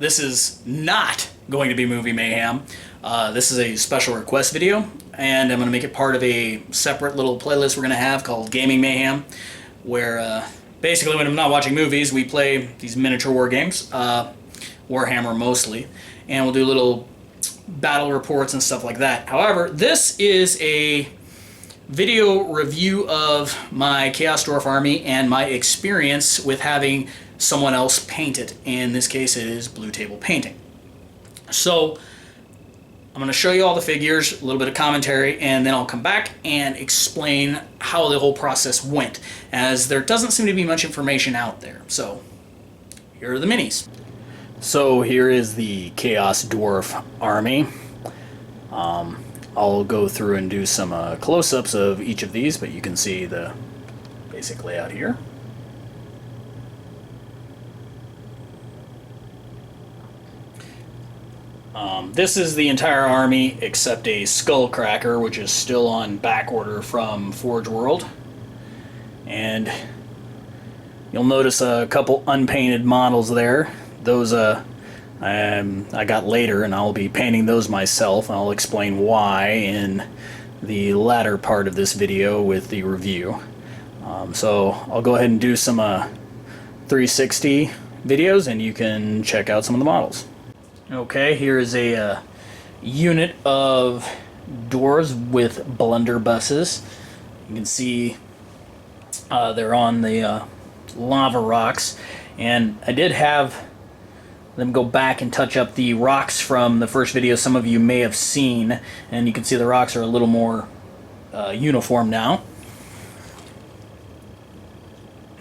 this is not going to be Movie Mayhem. This is a special request video, and I'm going to make it part of a separate little playlist we're going to have called Gaming Mayhem, where basically when I'm not watching movies, we play these miniature war games, Warhammer mostly, and we'll do little battle reports and stuff like that. However, this is a video review of my Chaos Dwarf Army and my experience with having someone else paint it. In this case, it is blue table painting. So I'm going to show you all the figures, a little bit of commentary, and then I'll come back and explain how the whole process went, as there doesn't seem to be much information out there. So here are the minis. So here is the Chaos Dwarf Army. I'll go through and do some close-ups of each of these, but you can see the basic layout here. This is the entire army except a Skullcracker, which is still on back order from Forge World. And you'll notice a couple unpainted models there. Those I got later, and I'll be painting those myself. I'll explain why in the latter part of this video with the review. So I'll go ahead and do some 360 videos, and you can check out some of the models. Okay, here is a unit of dwarves with blunderbusses. You can see they're on the lava rocks, and I did have them go back and touch up the rocks from the first video some of you may have seen, and you can see the rocks are a little more uniform now.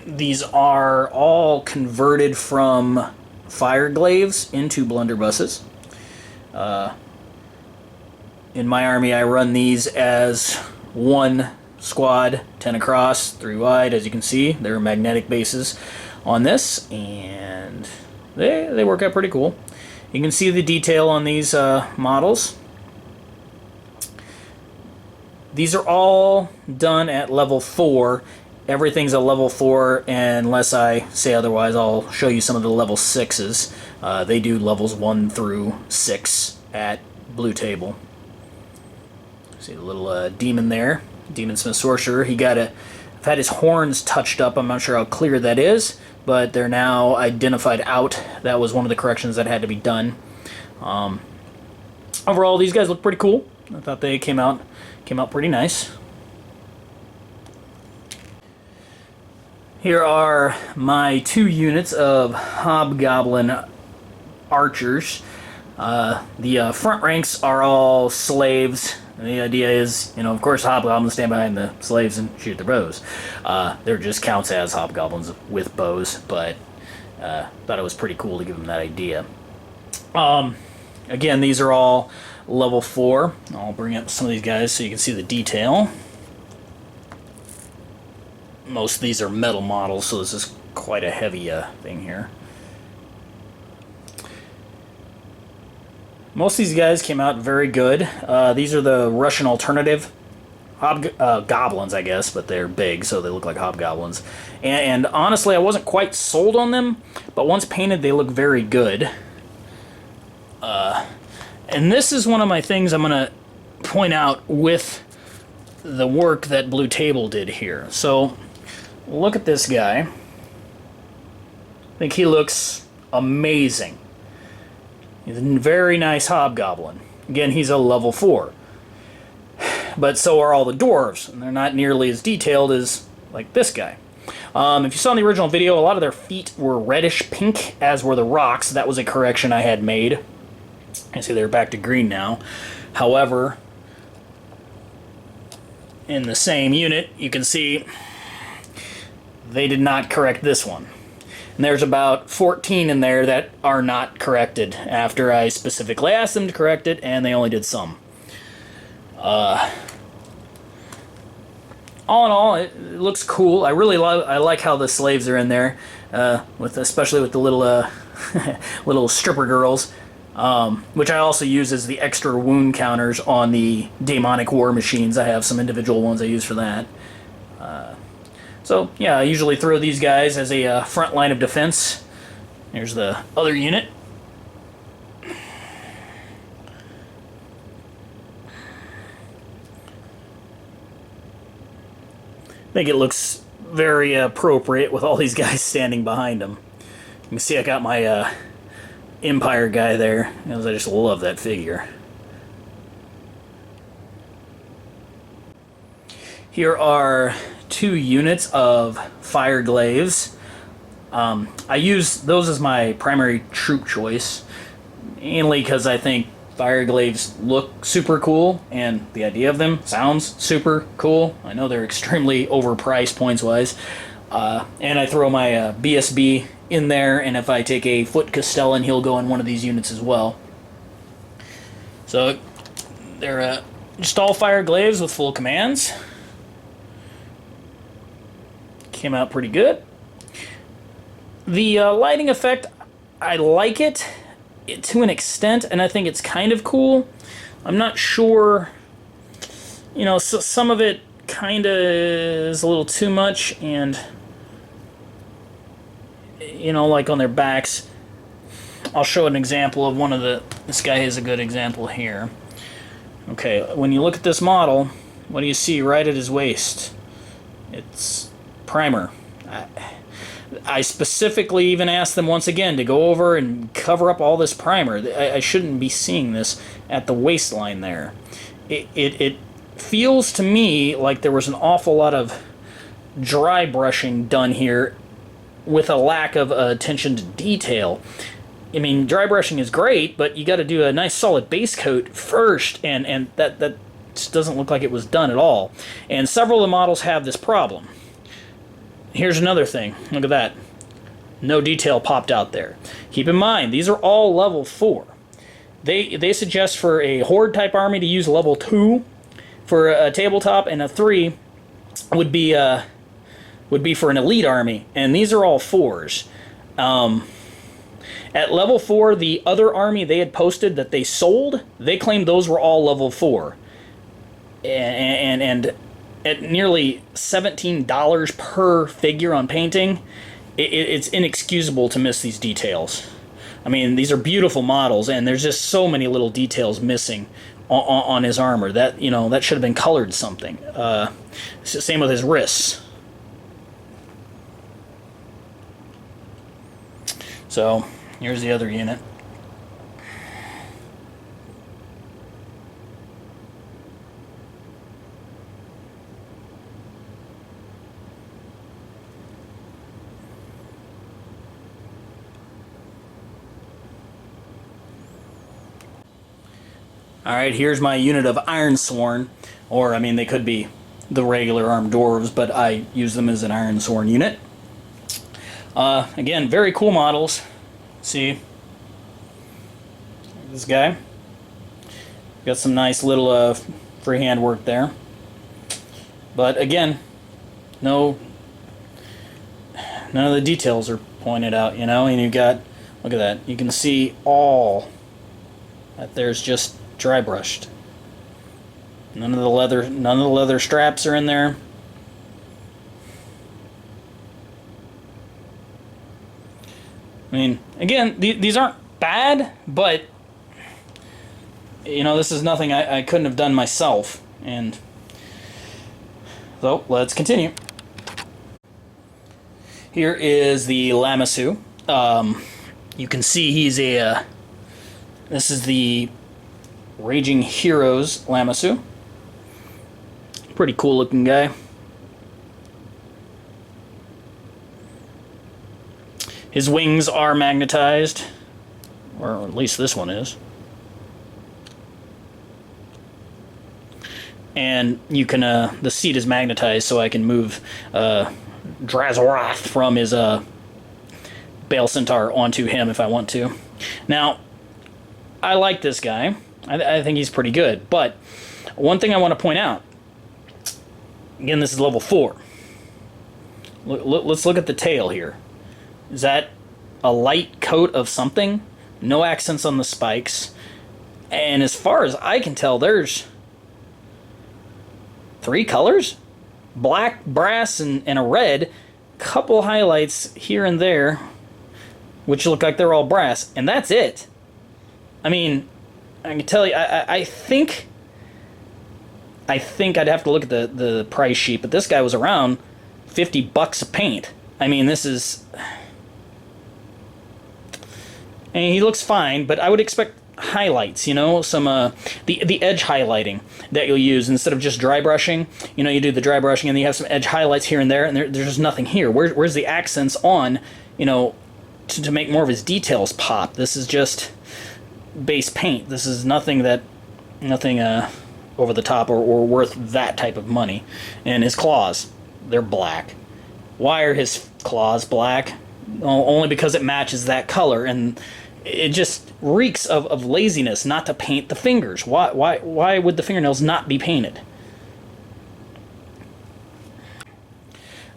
These are all converted from fire glaives into blunderbusses. In my army, I run these as one squad, 10 across, 3 wide. As you can see, there are magnetic bases on this, and they work out pretty cool. You can see the detail on these models. These are all done at level 4. Everything's a level 4, and unless I say otherwise, I'll show you some of the level 6s. They do levels 1 through 6 at Blue Table. See the little demon there, Demonsmith Sorcerer. I've had his horns touched up. I'm not sure how clear that is, but they're now identified out. That was one of the corrections that had to be done. Overall, these guys look pretty cool. I thought they came out pretty nice. Here are my 2 units of Hobgoblin archers. The front ranks are all slaves. The idea is, of course, Hobgoblins stand behind the slaves and shoot their bows. There just counts as Hobgoblins with bows, but thought it was pretty cool to give them that idea. Again, these are all level 4. I'll bring up some of these guys so you can see the detail. Most of these are metal models, so this is quite a heavy thing here. Most of these guys came out very good. These are the Russian alternative goblins, I guess, but they're big, so they look like hobgoblins. And honestly, I wasn't quite sold on them, but once painted, they look very good. And this is one of my things I'm going to point out with the work that Blue Table did here. So look at this guy. I think he looks amazing. He's a very nice hobgoblin. Again, he's a level 4. But so are all the dwarves, and they're not nearly as detailed as like this guy. If you saw in the original video, a lot of their feet were reddish pink, as were the rocks. That was a correction I had made. You see they're back to green now. However, in the same unit, you can see they did not correct this one. And there's about 14 in there that are not corrected after I specifically asked them to correct it, and they only did some. All in all, it looks cool. I like how the slaves are in there, especially with the little little stripper girls, which I also use as the extra wound counters on the demonic war machines. I have some individual ones I use for that. So yeah, I usually throw these guys as a front line of defense. Here's the other unit. think it looks very appropriate with all these guys standing behind him. You can see I got my Empire guy there, because I just love that figure. Here are 2 units of fire glaives. I use those as my primary troop choice, mainly because I think fire glaives look super cool, and the idea of them sounds super cool. I know they're extremely overpriced points-wise. And I throw my BSB in there, and if I take a Foot Castellan, he'll go in one of these units as well. So they're just all fire glaives with full commands. Came out pretty good. The lighting effect, I like it to an extent, and I think it's kind of cool. I'm not sure, you know, so some of it kind of is a little too much, and you know, like on their backs. I'll show an example of one of the, this guy has a good example here. Okay, when you look at this model, what do you see right at his waist? It's primer. I specifically even asked them once again to go over and cover up all this primer. I shouldn't be seeing this at the waistline there. It feels to me like there was an awful lot of dry brushing done here with a lack of attention to detail. I mean, dry brushing is great, but you got to do a nice solid base coat first, and that just doesn't look like it was done at all. And several of the models have this problem. Here's another thing. Look at that. No detail popped out there. Keep in mind, these are all level 4. They suggest for a Horde type army to use level 2. For a tabletop, and a 3 would be for an elite army. And these are all 4s. At level 4, the other army they had posted that they sold, they claimed those were all level 4. And at nearly $17 per figure on painting, it's inexcusable to miss these details. I mean, these are beautiful models, and there's just so many little details missing on his armor. That, you know, that should have been colored something. Same with his wrists. So, here's the other unit. Alright, here's my unit of Ironsworn, or, I mean, they could be the regular armed dwarves, but I use them as an Ironsworn unit. Again, very cool models. See, this guy. Got some nice little freehand work there. But again, none of the details are pointed out, you know, and you got, look at that, you can see all that there's just dry brushed. None of the leather straps are in there. I mean, again, these aren't bad, but you know, this is nothing I couldn't have done myself. And so let's continue. Here is the Lamassu. You can see he's a this is the Raging Heroes Lamassu. Pretty cool looking guy. His wings are magnetized, or at least this one is. And you can, the seat is magnetized, so I can move Drazorath from his Bale Centaur onto him if I want to. Now, I like this guy. I think he's pretty good, but one thing I want to point out, again, this is level 4. Let's look at the tail here. Is that a light coat of something? No accents on the spikes. And as far as I can tell, there's 3 colors? Black, brass, and a red. Couple highlights here and there, which look like they're all brass. And that's it. I mean, I can tell you, I think I think I'd have to look at the price sheet, but this guy was around $50 a paint. I mean, this is... And he looks fine, but I would expect highlights, you know, some the edge highlighting that you'll use instead of just dry brushing. You know, you do the dry brushing and you have some edge highlights here and there, and there's just nothing here. Where's the accents on, you know, to make more of his details pop? This is just base paint. This is nothing over the top or worth that type of money. And his claws, they're black. Why are his claws black? Well, only because it matches that color, and it just reeks of laziness not to paint the fingers. Why would the fingernails not be painted?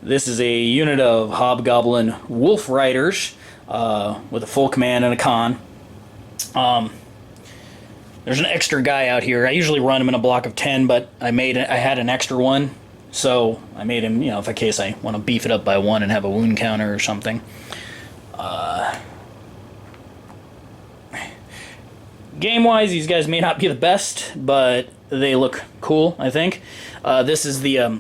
This is a unit of Hobgoblin Wolf Riders with a full command and a con. There's an extra guy out here. I usually run him in a block of 10, but I had an extra one, so I made him, you know, if in case I want to beef it up by 1 and have a wound counter or something. Game-wise, these guys may not be the best, but they look cool, I think. This is the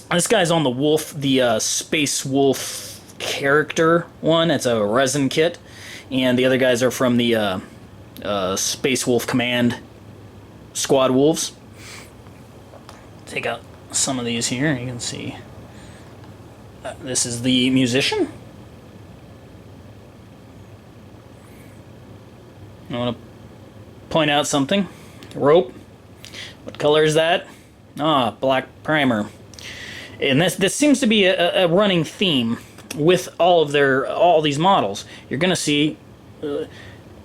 this guy's on the wolf, the Space Wolf character one. It's a resin kit, and the other guys are from the Space Wolf Command Squad Wolves. Take out some of these here. You can see this is the musician. I want to point out something. Rope. What color is that? Ah, black primer. And this seems to be a running theme with all these models. You're gonna see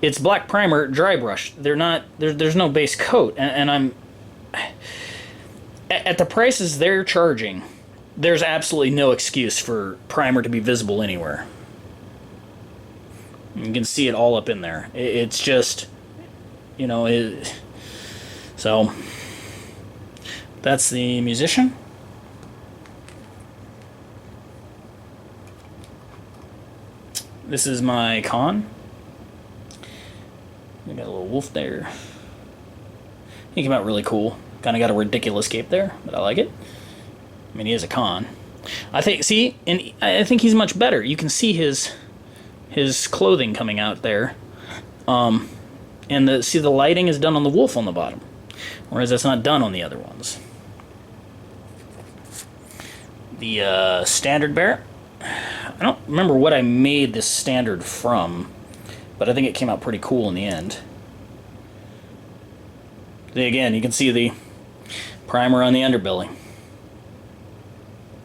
it's black primer dry brush. There's no base coat, and I'm at the prices they're charging. There's absolutely no excuse for primer to be visible anywhere. You can see it all up in there. It's just, you know, so that's the musician. This is my con. We got a little wolf there. He came out really cool. Kind of got a ridiculous cape there, but I like it. I mean, he is a con. I think he's much better. You can see his clothing coming out there. And the lighting is done on the wolf on the bottom, whereas that's not done on the other ones. The standard bearer. I don't remember what I made this standard from, but I think it came out pretty cool in the end. Again, you can see the primer on the underbelly.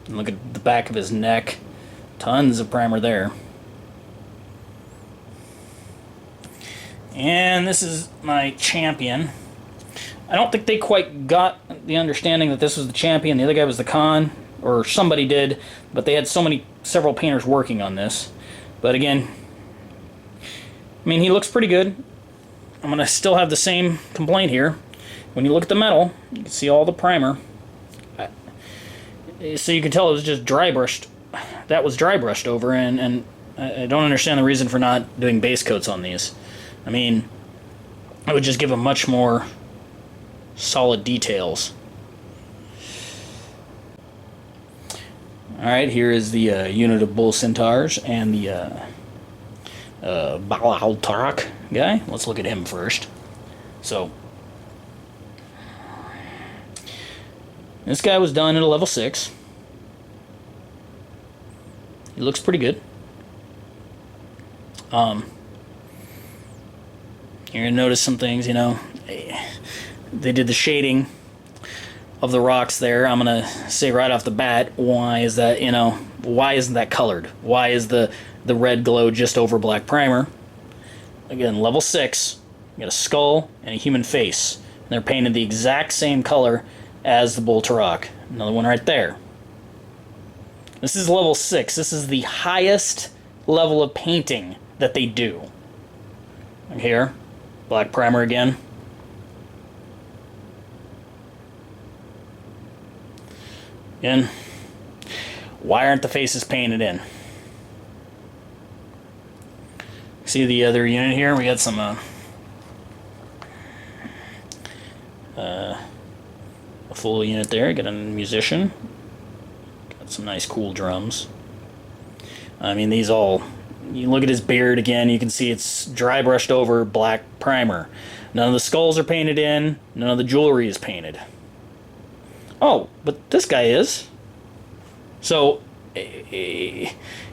And look at the back of his neck. Tons of primer there. And this is my champion. I don't think they quite got the understanding that this was the champion, the other guy was the con, or somebody did, but they had several painters working on this. But again, I mean, he looks pretty good. I'm going to still have the same complaint here. When you look at the metal, you can see all the primer. So you can tell it was just dry brushed. That was dry brushed over, and I don't understand the reason for not doing base coats on these. I mean, it would just give them much more solid details. Alright, here is the unit of Bull Centaurs and the Baal-Tarak guy. Let's look at him first. So, this guy was done at a level 6. He looks pretty good. You're going to notice some things, you know. They did the shading of the rocks there. I'm going to say right off the bat, why is that, you know, why isn't that colored? Why is the red glow just over black primer? Again, level 6. You got a skull and a human face. And they're painted the exact same color as the Bull Tarak. Another one right there. This is level 6. This is the highest level of painting that they do. Here, black primer again. Again, why aren't the faces painted in? See the other unit here? We got some a full unit there. Got a musician. Got some nice cool drums. I mean, these all... You look at his beard again, you can see it's dry brushed over black primer. None of the skulls are painted in. None of the jewelry is painted. Oh, but this guy is. So,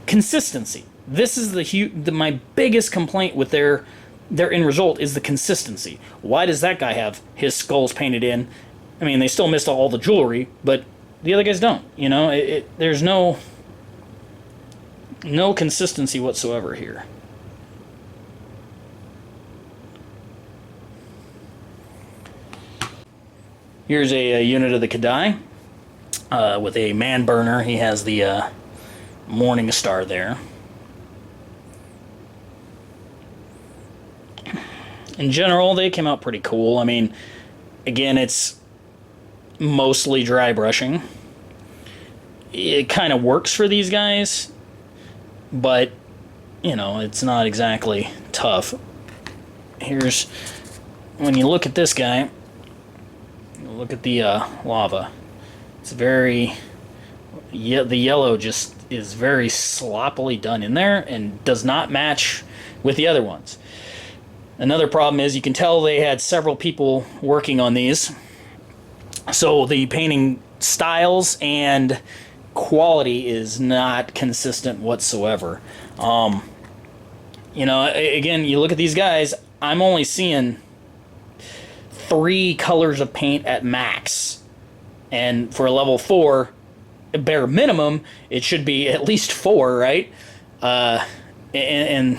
consistency. This is my biggest complaint with their end result is the consistency. Why does that guy have his skulls painted in? I mean, they still missed all the jewelry, but the other guys don't. You know, there's no consistency whatsoever here. Here's a unit of the Kadai with a man burner. He has the Morning Star there. In general, they came out pretty cool. I mean, again, it's mostly dry brushing. It kind of works for these guys, but, you know, it's not exactly tough. Here's, when you look at this guy, look at the lava. It's very, the yellow just is very sloppily done in there and does not match with the other ones. Another problem is you can tell they had several people working on these, so the painting styles and quality is not consistent whatsoever. You know, again, you look at these guys, I'm only seeing 3 colors of paint at max, and for a level 4 bare minimum it should be at least 4, right? And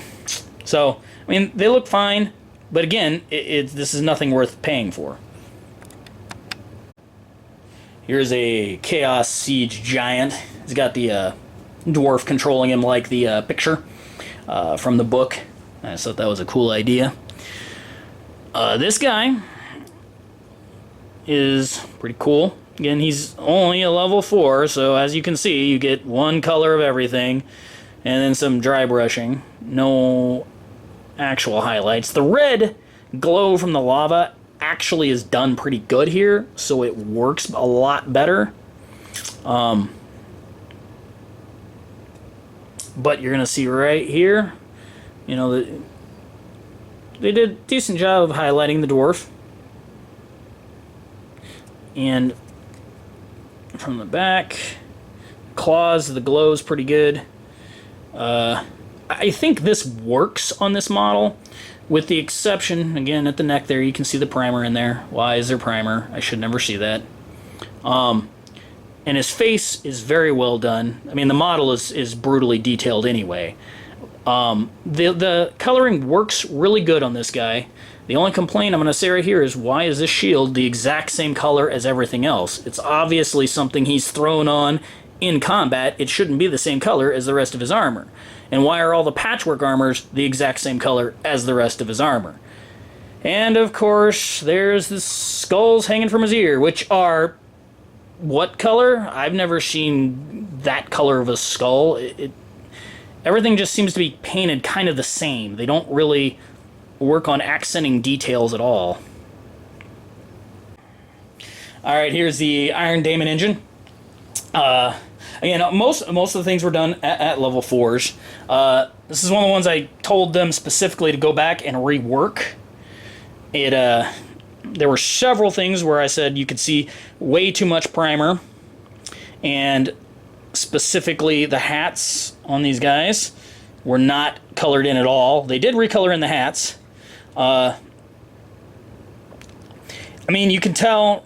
so, I mean, they look fine, but again, this is nothing worth paying for. Here's a Chaos Siege Giant. He's got the dwarf controlling him like the picture from the book. I just thought that was a cool idea. This guy is pretty cool. Again, he's only a level 4, so as you can see, you get 1 color of everything, and then some dry brushing. No actual highlights. The red glow from the lava actually is done pretty good here, so it works a lot better. But you're gonna see right here, you know, they did a decent job of highlighting the dwarf. And from the back, claws, the glow's pretty good. I think this works on this model, with the exception, again, at the neck there, you can see the primer in there. Why is there primer? I should never see that. And his face is very well done. I mean, the model is brutally detailed anyway. The coloring works really good on this guy. The only complaint I'm going to say right here is, why is this shield the exact same color as everything else? It's obviously something he's thrown on in combat. It shouldn't be the same color as the rest of his armor. And why are all the patchwork armors the exact same color as the rest of his armor? And of course, there's the skulls hanging from his ear, which are what color? I've never seen that color of a skull. Everything just seems to be painted kind of the same. They don't really work on accenting details at all. Alright, here's the Iron Daemon engine. Again, most of the things were done at level 4s. This is one of the ones I told them specifically to go back and rework. There were several things where I said you could see way too much primer, and specifically the hats on these guys were not colored in at all. They did recolor in the hats. I mean, you can tell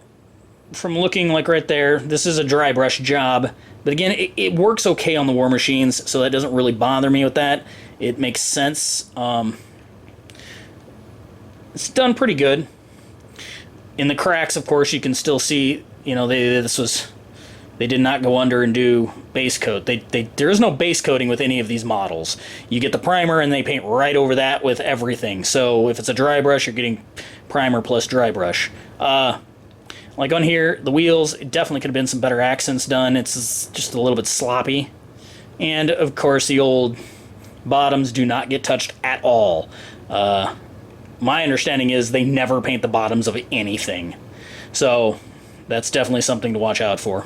from looking like right there, this is a dry brush job. But again, it works okay on the War Machines, so that doesn't really bother me with that. It makes sense. It's done pretty good. In the cracks, of course, you can still see, you know, they did not go under and do base coat. There is no base coating with any of these models. You get the primer and they paint right over that with everything. So if it's a dry brush, you're getting primer plus dry brush. Like on here, the wheels, it definitely could have been some better accents done. It's just a little bit sloppy. And of course, the old bottoms do not get touched at all. My understanding is they never paint the bottoms of anything. So that's definitely something to watch out for.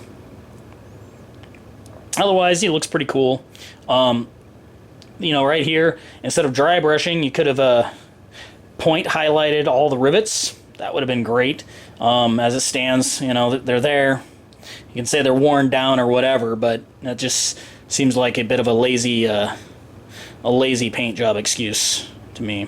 Otherwise, he looks pretty cool. You know, right here, instead of dry brushing, you could have point highlighted all the rivets. That would have been great. As it stands, you know, they're there. You can say they're worn down or whatever, but that just seems like a bit of a lazy paint job excuse to me.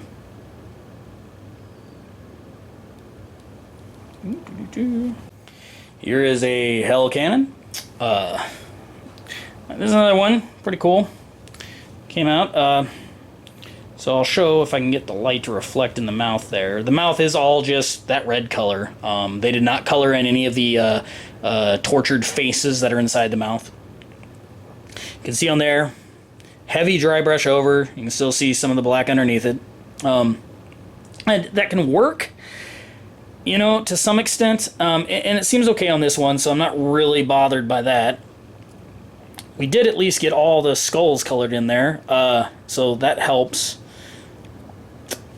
Here is a Hell Cannon. There's another one, pretty cool. Came out. So I'll show if I can get the light to reflect in the mouth there. The mouth is all just that red color. They did not color in any of the tortured faces that are inside the mouth. You can see on there, heavy dry brush over. You can still see some of the black underneath it. And that can work, you know, to some extent. And it seems okay on this one, so I'm not really bothered by that. We did at least get all the skulls colored in there, so that helps.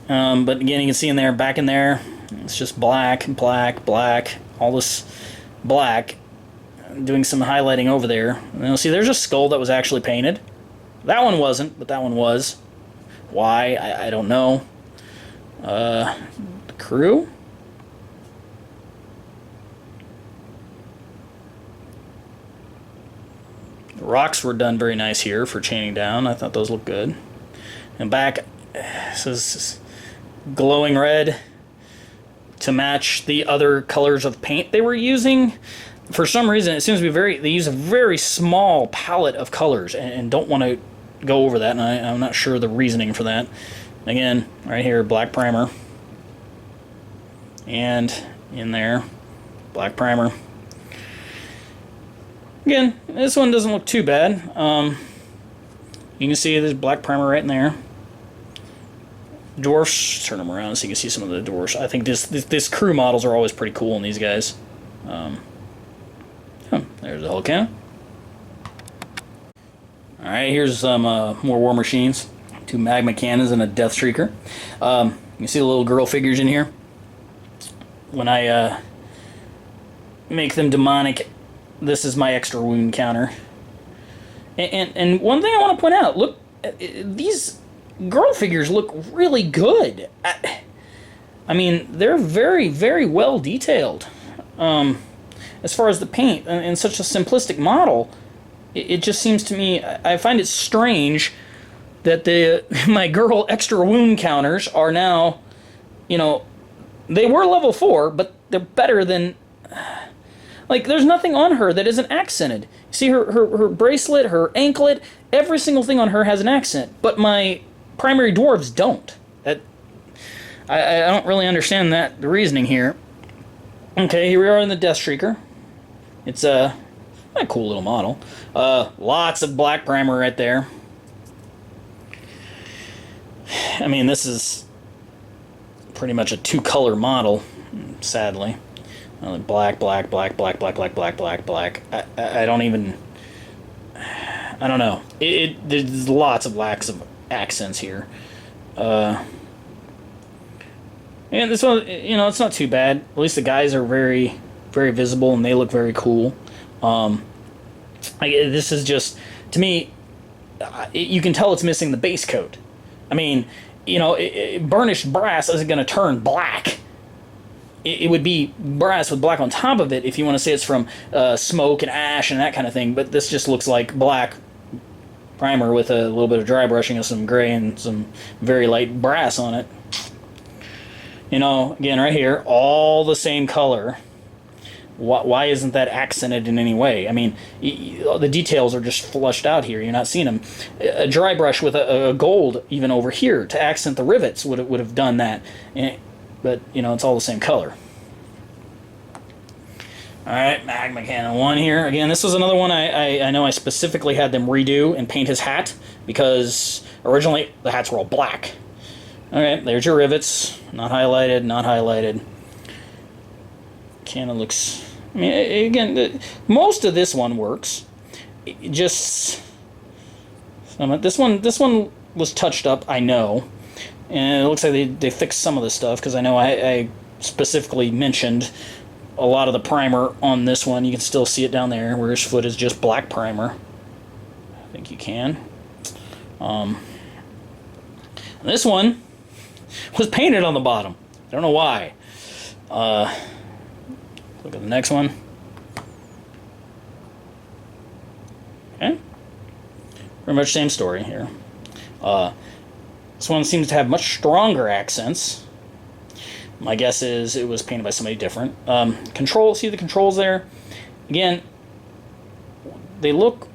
But again, you can see in there, back in there, it's just black, black, black, all this black. Doing some highlighting over there. And you'll see there's a skull that was actually painted. That one wasn't, but that one was. Why? I don't know. The crew? The rocks were done very nice here for chaining down. I thought those looked good. And back, this is glowing red to match the other colors of paint they were using. For some reason, it seems to be they use a very small palette of colors and don't want to go over that, and I'm not sure the reasoning for that. Again, right here, black primer. And in there, black primer. Again, this one doesn't look too bad. You can see there's black primer right in there. Dwarfs, turn them around so you can see some of the dwarfs. I think this crew models are always pretty cool in these guys. There's the whole cannon. Alright, here's some more war machines. 2 magma cannons and a death shrieker. You can see the little girl figures in here. When I make them demonic, this is my extra wound counter. And one thing I want to point out, look, these girl figures look really good. I mean, they're very, very well detailed. As far as the paint, in such a simplistic model, it just seems to me, I find it strange that my girl extra wound counters are now, you know, they were level 4, but they're better than, like, there's nothing on her that isn't accented. See her bracelet, her anklet, every single thing on her has an accent, but my primary dwarves don't. I don't really understand the reasoning here. Okay, here we are in the Death Shrieker. It's a cool little model. Lots of black primer right there. I mean, this is pretty much a 2-color model, sadly. Black, black, black, black, black, black, black, black, black. I don't even... I don't know. There's lots of lacks of accents here. And this one, you know, it's not too bad. At least the guys are very, very visible and they look very cool. This is just, to me, you can tell it's missing the base coat. I mean, you know, burnished brass isn't going to turn black. It would be brass with black on top of it if you want to say it's from smoke and ash and that kind of thing, but this just looks like black primer with a little bit of dry brushing of some gray and some very light brass on it. You know, again, right here, all the same color. Why isn't that accented in any way? I mean, the details are just flushed out here. You're not seeing them. A dry brush with a gold even over here to accent the rivets would have done that. But, you know, it's all the same color. Alright, Magma Cannon 1 here. Again, this was another one I know I specifically had them redo and paint his hat, because originally the hats were all black. Alright, there's your rivets. Not highlighted, not highlighted. Cannon looks... I mean, again, most of this one works. This one was touched up, I know. And it looks like they fixed some of the stuff, because I know I specifically mentioned a lot of the primer on this one. You can still see it down there where his foot is just black primer. I think you can. This one was painted on the bottom. I don't know why. Look at the next one. Okay. Pretty much same story here. This one seems to have much stronger accents. My guess is it was painted by somebody different. See the controls there? Again, they look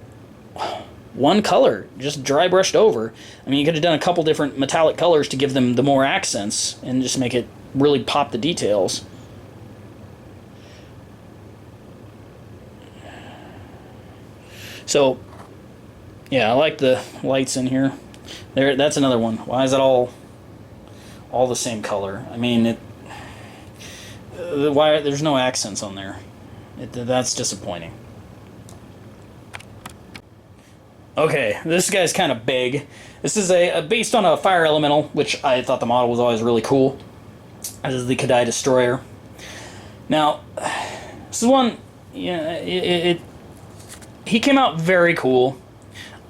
one color, just dry brushed over. I mean, you could have done a couple different metallic colors to give them the more accents and just make it really pop the details. So, yeah, I like the lights in here. That's another one. Why is it all the same color? I mean, why there's no accents on there? That's disappointing. Okay, this guy's kind of big. This is based on a fire elemental, which I thought the model was always really cool. This is the Kadai Destroyer. Now, this is one. Yeah, he came out very cool.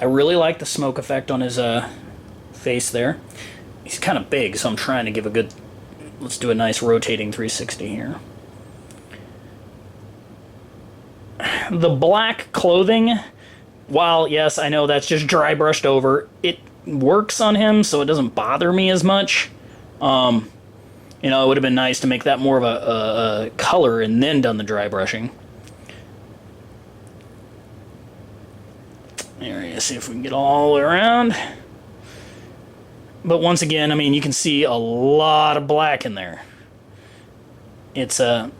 I really like the smoke effect on his face there. He's kind of big, so I'm trying to give a good... Let's do a nice rotating 360 here. The black clothing, while, yes, I know that's just dry brushed over, it works on him, so it doesn't bother me as much. You know, it would have been nice to make that more of a color and then done the dry brushing. There, you see if we can get all the way around. But once again, I mean, you can see a lot of black in there. It's I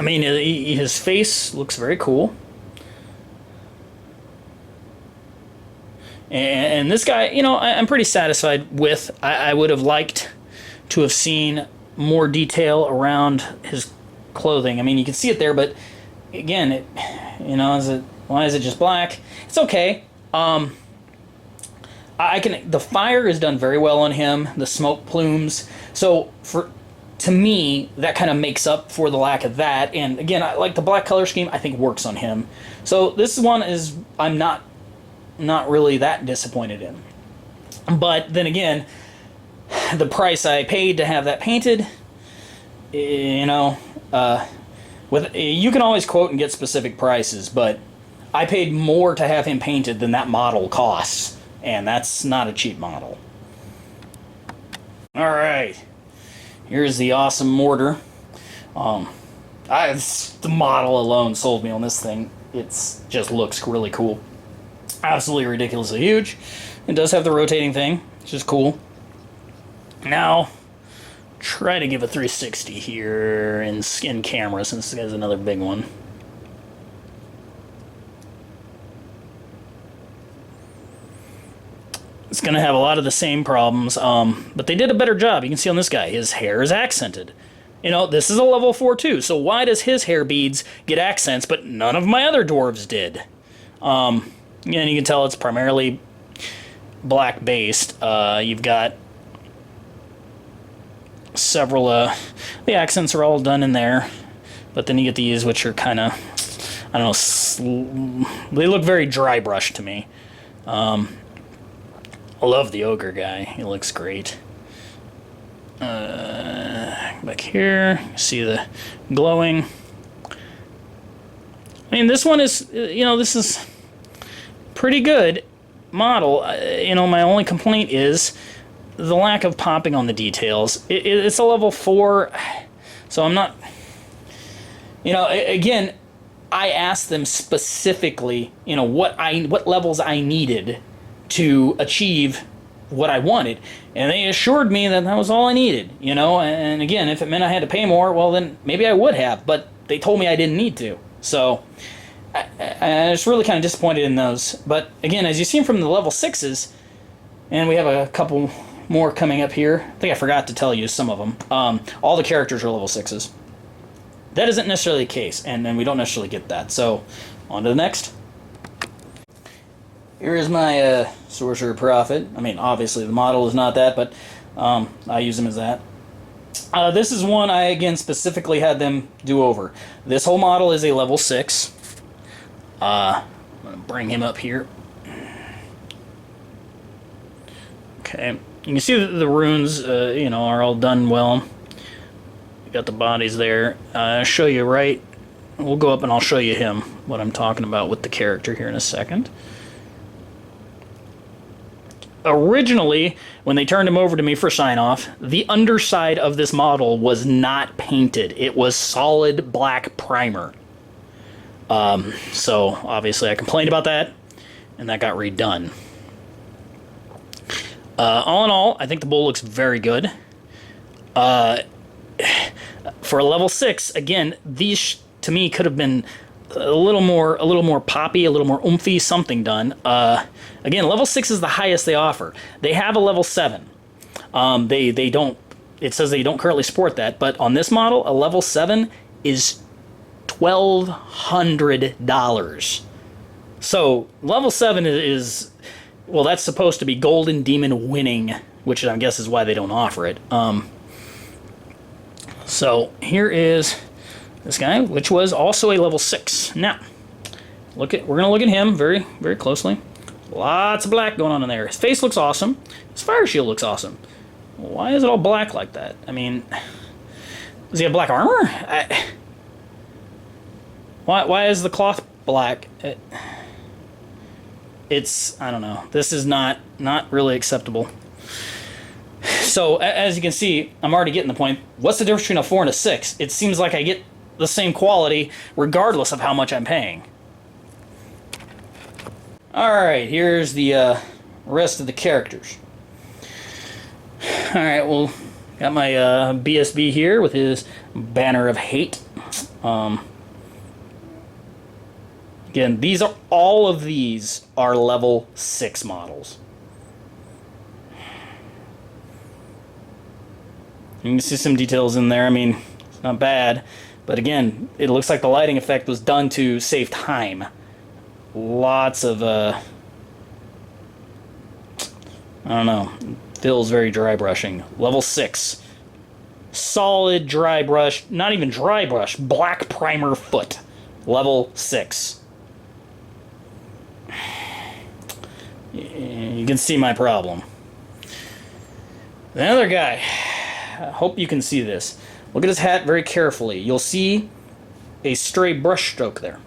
mean, his face looks very cool. And this guy, you know, I'm pretty satisfied with. I would have liked to have seen more detail around his clothing. I mean, you can see it there, but again, you know, why is it just black? It's okay. The fire is done very well on him. The smoke plumes. So to me, that kind of makes up for the lack of that. And again, I like the black color scheme. I think works on him. So this one is I'm not really that disappointed in. But then again, the price I paid to have that painted, you know, you can always quote and get specific prices, but I paid more to have him painted than that model costs, and that's not a cheap model. All right, here's the awesome mortar. The model alone sold me on this thing. It's just looks really cool. Absolutely ridiculously huge. It does have the rotating thing, which is cool. Now, try to give a 360 here in camera, since this guy's another big one. It's going to have a lot of the same problems, but they did a better job. You can see on this guy, his hair is accented. You know, this is a level 4 too, so why does his hair beads get accents, but none of my other dwarves did? And you can tell it's primarily black based. You've got several, the accents are all done in there, but then you get these which are kind of, I don't know, they look very dry brushed to me. I love the ogre guy. He looks great. Back here, see the glowing. I mean, this one is, you know, this is pretty good model. You know, my only complaint is the lack of popping on the details. It's a level 4, so I'm not, you know, again, I asked them specifically, you know, what levels I needed to achieve what I wanted, and they assured me that that was all I needed, you know. And again, if it meant I had to pay more, well, then maybe I would have, but they told me I didn't need to. So I was really kind of disappointed in those. But again, as you see from the level 6s, and we have a couple more coming up here. I think I forgot to tell you some of them. All the characters are level 6s. That isn't necessarily the case, and we don't necessarily get that. So, on to the next. Here is my Sorcerer Prophet. I mean, obviously the model is not that, but I use him as that. This is one I, again, specifically had them do over. This whole model is a level 6. I'm going to bring him up here. Okay. You can see that the runes, you know, are all done well. You got the bodies there. I'll show you right. We'll go up and I'll show you him, what I'm talking about with the character here in a second. Originally, when they turned him over to me for sign-off, the underside of this model was not painted. It was solid black primer. So, obviously, I complained about that, and that got redone. All in all, I think the bull looks very good. For a level 6, again, these, to me, could have been a little more poppy, a little more oomphy, something done. Again, level 6 is the highest they offer. They have a level 7. They don't. It says they don't currently support that, but on this model, a level 7 is $1,200. So level 7 is well, that's supposed to be Golden Demon winning, which I guess is why they don't offer it. So here is this guy, which was also a level 6. Now, we're gonna look at him very, very closely. Lots of black going on in there. His face looks awesome. His fire shield looks awesome. Why is it all black like that? I mean, does he have black armor? Why is the cloth black? It's, I don't know. This is not really acceptable. So, as you can see, I'm already getting the point. What's the difference between a 4 and a 6? It seems like I get the same quality regardless of how much I'm paying. Alright, here's the rest of the characters. Alright, well, got my BSB here with his banner of hate. Again, all of these are level 6 models. You can see some details in there. I mean, it's not bad. But again, it looks like the lighting effect was done to save time. Lots of, I don't know. Feels very dry brushing. Level 6. Solid dry brush. Not even dry brush. Black primer foot. Level 6. You can see my problem. The other guy. I hope you can see this. Look at his hat very carefully. You'll see a stray brush stroke there.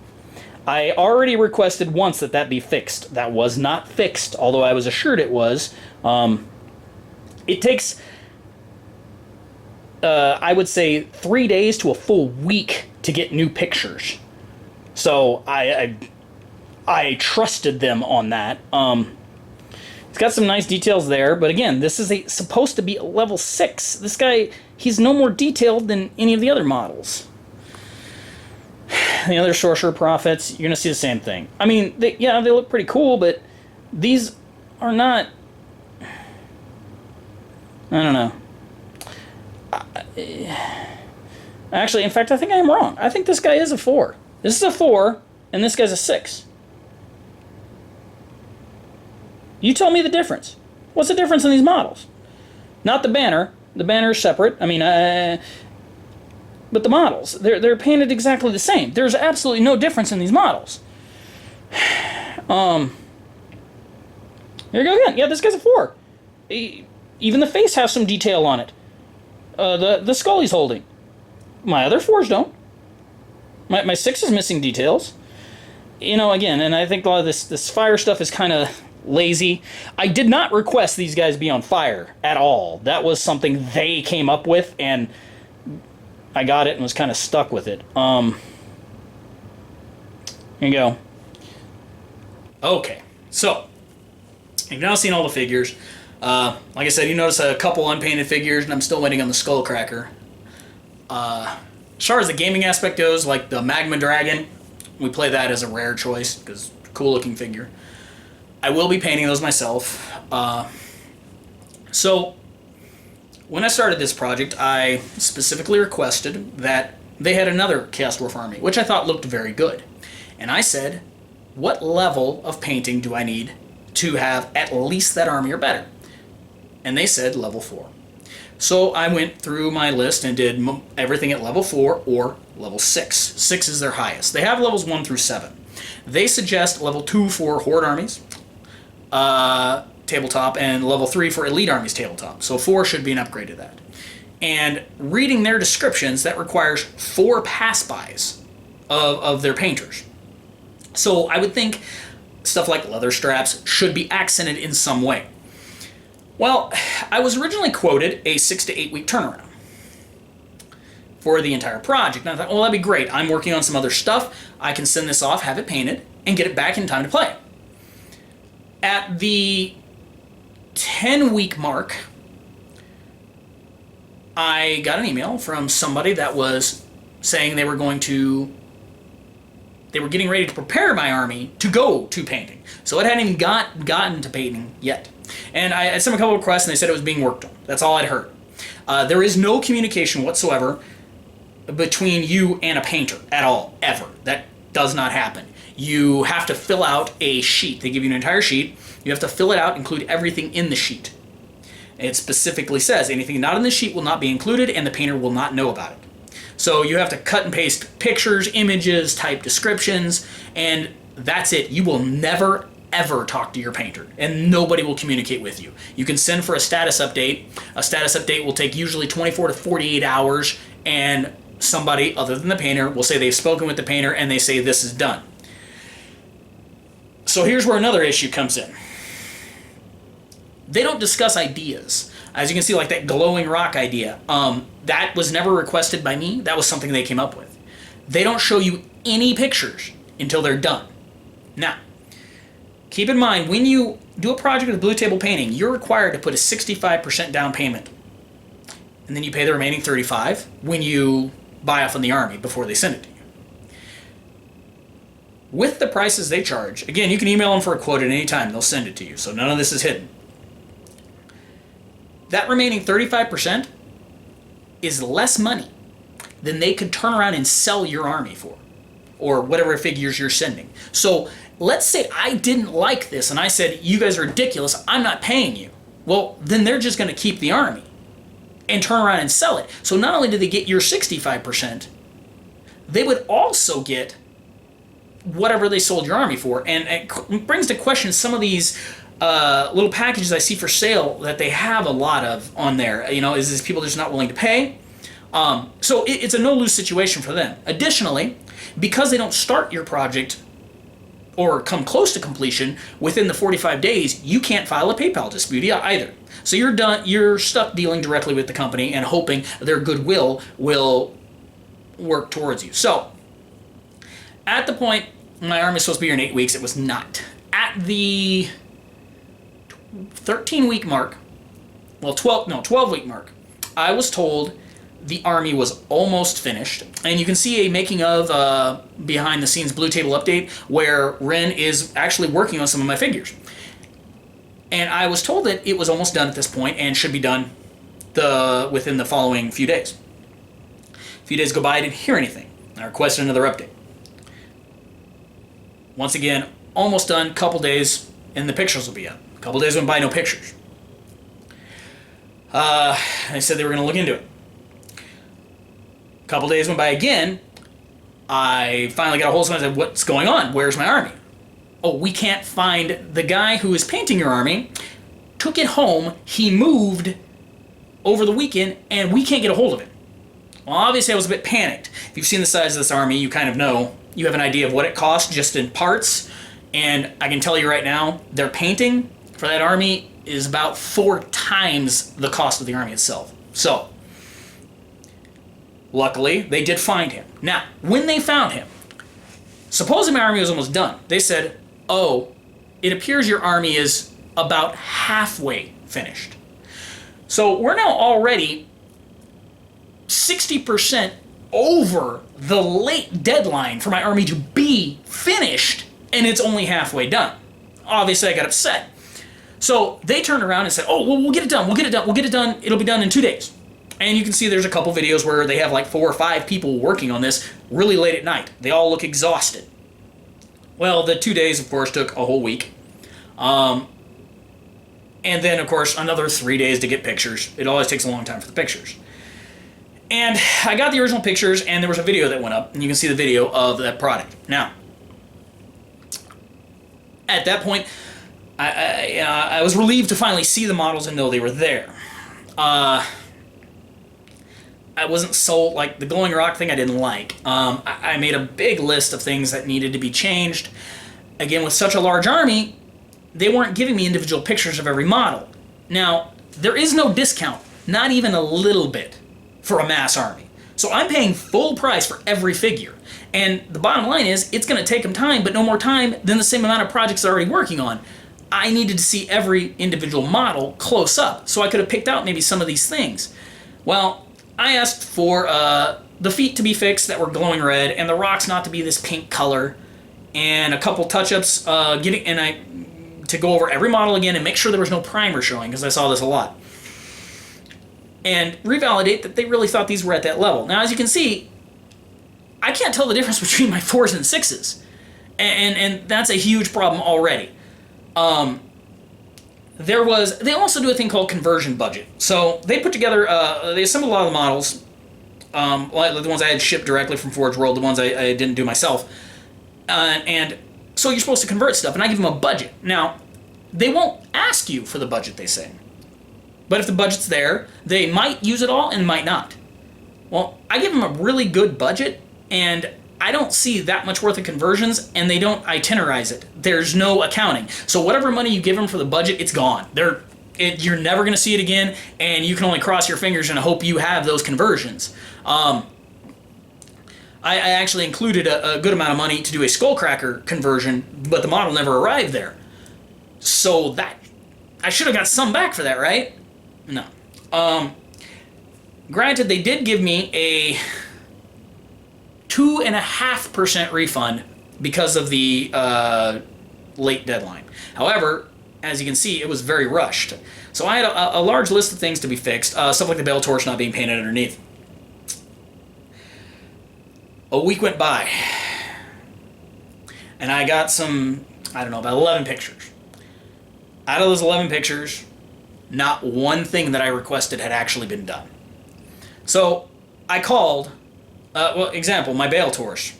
I already requested once that be fixed. That was not fixed, although I was assured it was. It takes, I would say, 3 days to a full week to get new pictures. So I trusted them on that. It's got some nice details there, but again, this is supposed to be a level 6. This guy, he's no more detailed than any of the other models. The other Sorcerer Prophets, you're going to see the same thing. I mean, they look pretty cool, but these are not... I don't know. Actually, in fact, I think I am wrong. I think this guy is a 4. This is a 4, and this guy's a 6. You tell me the difference. What's the difference in these models? Not the banner. The banner is separate. I mean, but the models, they're painted exactly the same. There's absolutely no difference in these models. Here you go again. Yeah, this guy's a 4. Even the face has some detail on it. The skull he's holding. My other 4s don't. My 6 is missing details. You know, again, and I think a lot of this fire stuff is kind of lazy. I did not request these guys be on fire at all. That was something they came up with, and I got it and was kind of stuck with it. Here you go. Okay, so you've now seen all the figures. Like I said, you notice a couple unpainted figures, and I'm still waiting on the Skullcracker. As far as the gaming aspect goes, like the Magma Dragon, we play that as a rare choice because cool looking figure. I will be painting those myself. So when I started this project, I specifically requested that they had another Chaos Dwarf Army, which I thought looked very good. And I said, what level of painting do I need to have at least that army or better? And they said level 4. So I went through my list and did everything at level 4 or level 6. 6 is their highest. They have levels 1 through 7. They suggest level 2 for Horde armies, tabletop, and level 3 for Elite armies tabletop. So 4 should be an upgrade to that. And reading their descriptions, that requires 4 pass-bys of their painters. So I would think stuff like leather straps should be accented in some way. Well, I was originally quoted a 6 to 8 week turnaround for the entire project. And I thought, well, that'd be great. I'm working on some other stuff. I can send this off, have it painted, and get it back in time to play. At the 10-week mark, I got an email from somebody that was saying they were getting ready to prepare my army to go to painting. So it hadn't even gotten to painting yet. And I sent a couple of requests, and they said it was being worked on. That's all I'd heard. There is no communication whatsoever between you and a painter at all, ever. That does not happen. You have to fill out a sheet. They give you an entire sheet. You have to fill it out, include everything in the sheet. It specifically says anything not in the sheet will not be included, and the painter will not know about it. So you have to cut and paste pictures, images, type descriptions, and that's it. You will never, ever talk to your painter, and nobody will communicate with you. You can send for a status update. A status update will take usually 24 to 48 hours, and somebody other than the painter will say they've spoken with the painter, and they say this is done. So here's where another issue comes in. They don't discuss ideas. As you can see, like that glowing rock idea, that was never requested by me. That was something they came up with. They don't show you any pictures until they're done. Now, keep in mind, when you do a project with blue table painting, you're required to put a 65% down payment. And then you pay the remaining 35% when you buy off on the army before they send it to you. With the prices they charge, again, you can email them for a quote at any time. They'll send it to you, so none of this is hidden. That remaining 35% is less money than they could turn around and sell your army for, or whatever figures you're sending. So let's say I didn't like this and I said, you guys are ridiculous, I'm not paying you. Well, then they're just going to keep the army and turn around and sell it. So not only do they get your 65%, they would also get whatever they sold your army for. And it brings to question some of these little packages I see for sale that they have a lot of on there. You know, is this people just not willing to pay? So it's a no-lose situation for them. Additionally, because they don't start your project or come close to completion within the 45 days, you can't file a PayPal dispute either. So you're done. You're stuck dealing directly with the company and hoping their goodwill will work towards you. So at the point my army is supposed to be here in 8 weeks, it was not. At the 13-week mark, 12-week mark, I was told the army was almost finished. And you can see a making of behind the scenes Blue Table update where Ren is actually working on some of my figures. And I was told that it was almost done at this point and should be done within the following few days. A few days go by, I didn't hear anything. I requested another update. Once again, almost done, couple days, and the pictures will be up. A couple days went by, no pictures. They said they were going to look into it. A couple days went by again. I finally got a hold of someone and said, what's going on? Where's my army? Oh, we can't find the guy who is painting your army. Took it home. He moved over the weekend, and we can't get a hold of it. Well, obviously I was a bit panicked. If you've seen the size of this army, you kind of know. You have an idea of what it costs just in parts. And I can tell you right now, their painting for that army is about 4 times the cost of the army itself. So, luckily, they did find him. Now, when they found him, supposing my army was almost done, they said, oh, it appears your army is about halfway finished. So we're now already 60% over the late deadline for my army to be finished, and it's only halfway done. Obviously, I got upset. So they turned around and said, oh, well, we'll get it done, we'll get it done, it'll be done in 2 days. And you can see there's a couple videos where they have like 4 or 5 people working on this really late at night. They all look exhausted. Well, the 2 days, of course, took a whole week. And And then, of course, another 3 days to get pictures. It always takes a long time for the pictures. And I got the original pictures, and there was a video that went up, and you can see the video of that product. Now, at that point, I was relieved to finally see the models and know they were there. I wasn't sold, like the glowing rock thing I didn't like. I made a big list of things that needed to be changed. Again, with such a large army, they weren't giving me individual pictures of every model. Now, there is no discount, not even a little bit, for a mass army. So I'm paying full price for every figure. And the bottom line is, it's going to take them time, but no more time than the same amount of projects they're already working on. I needed to see every individual model close up, so I could have picked out maybe some of these things. Well, I asked for the feet to be fixed that were glowing red, and the rocks not to be this pink color, and a couple touch-ups, to go over every model again and make sure there was no primer showing, because I saw this a lot. And revalidate that they really thought these were at that level. Now, as you can see, I can't tell the difference between my 4s and 6s. And that's a huge problem already. They also do a thing called conversion budget. So they put together, they assembled a lot of the models, like the ones I had shipped directly from Forge World, the ones I didn't do myself. And so you're supposed to convert stuff, and I give them a budget. Now, they won't ask you for the budget, they say. But if the budget's there, they might use it all and might not. Well, I give them a really good budget, and I don't see that much worth of conversions, and they don't itinerize it. There's no accounting. So whatever money you give them for the budget, it's gone. You're never going to see it again, and you can only cross your fingers and hope you have those conversions. I actually included a good amount of money to do a Skullcracker conversion, but the model never arrived there. So that I should have got some back for that, right? No. Granted, they did give me a 2.5% refund because of the late deadline. However, as you can see, it was very rushed. So I had a large list of things to be fixed, stuff like the Bale Torch not being painted underneath. A week went by, and I got some, about 11 pictures. Out of those 11 pictures, not one thing that I requested had actually been done. So I called, example, my Bale Torch.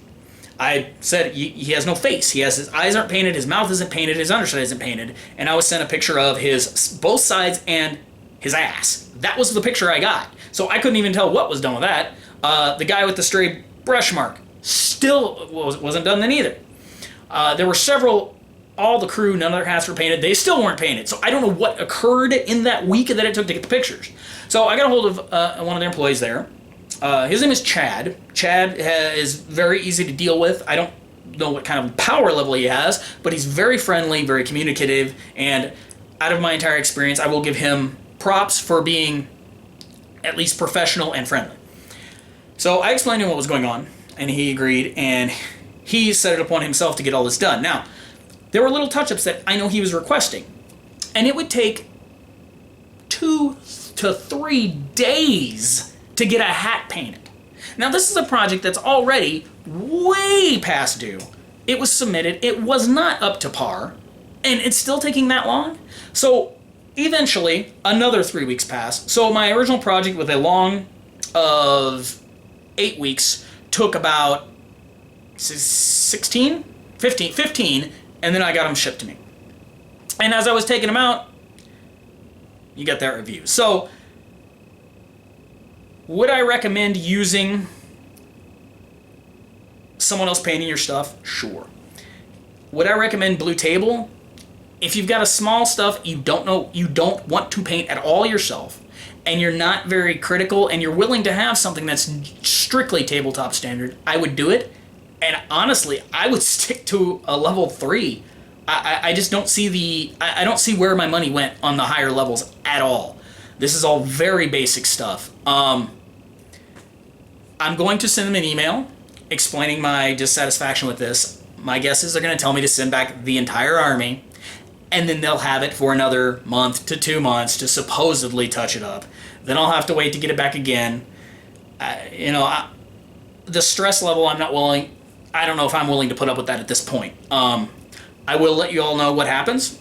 I said he has no face. His eyes aren't painted, his mouth isn't painted, his underside isn't painted, and I was sent a picture of his both sides and his ass. That was the picture I got. So I couldn't even tell what was done with that. The guy with the stray brush mark still wasn't done then either. There were several, all the crew, none of their hats were painted. They still weren't painted. So I don't know what occurred in that week that it took to get the pictures. So I got a hold of one of their employees there. His name is Chad. Chad is very easy to deal with. I don't know what kind of power level he has, but he's very friendly, very communicative, and out of my entire experience, I will give him props for being at least professional and friendly. So I explained to him what was going on, and he agreed, and he set it upon himself to get all this done. Now, there were little touch-ups that I know he was requesting, and it would take 2 to 3 days to get a hat painted. Now, this is a project that's already way past due. It was submitted, it was not up to par, and it's still taking that long? So, eventually, another 3 weeks passed. So my original project with a long of 8 weeks took about 15, and then I got them shipped to me. And as I was taking them out, you got that review. So, would I recommend using someone else painting your stuff? Sure. Would I recommend Blue Table? If you've got a small stuff you don't want to paint at all yourself, and you're not very critical, and you're willing to have something that's strictly tabletop standard, I would do it. And honestly, I would stick to a level 3. I just don't see I don't see where my money went on the higher levels at all. This is all very basic stuff. I'm going to send them an email explaining my dissatisfaction with this. My guess is they're going to tell me to send back the entire army, and then they'll have it for another month to 2 months to supposedly touch it up. Then I'll have to wait to get it back again. The stress level, I don't know if I'm willing to put up with that at this point. I will let you all know what happens.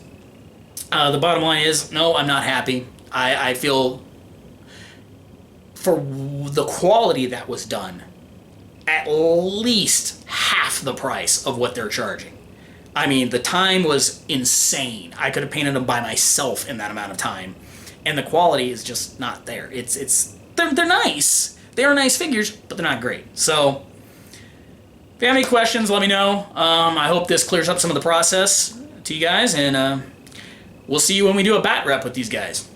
The bottom line is, no, I'm not happy. I feel for the quality that was done, at least half the price of what they're charging. I mean, the time was insane. I could have painted them by myself in that amount of time, and the quality is just not there. They're nice. They are nice figures, but they're not great. So, if you have any questions, let me know. I hope this clears up some of the process to you guys, and we'll see you when we do a bat rep with these guys.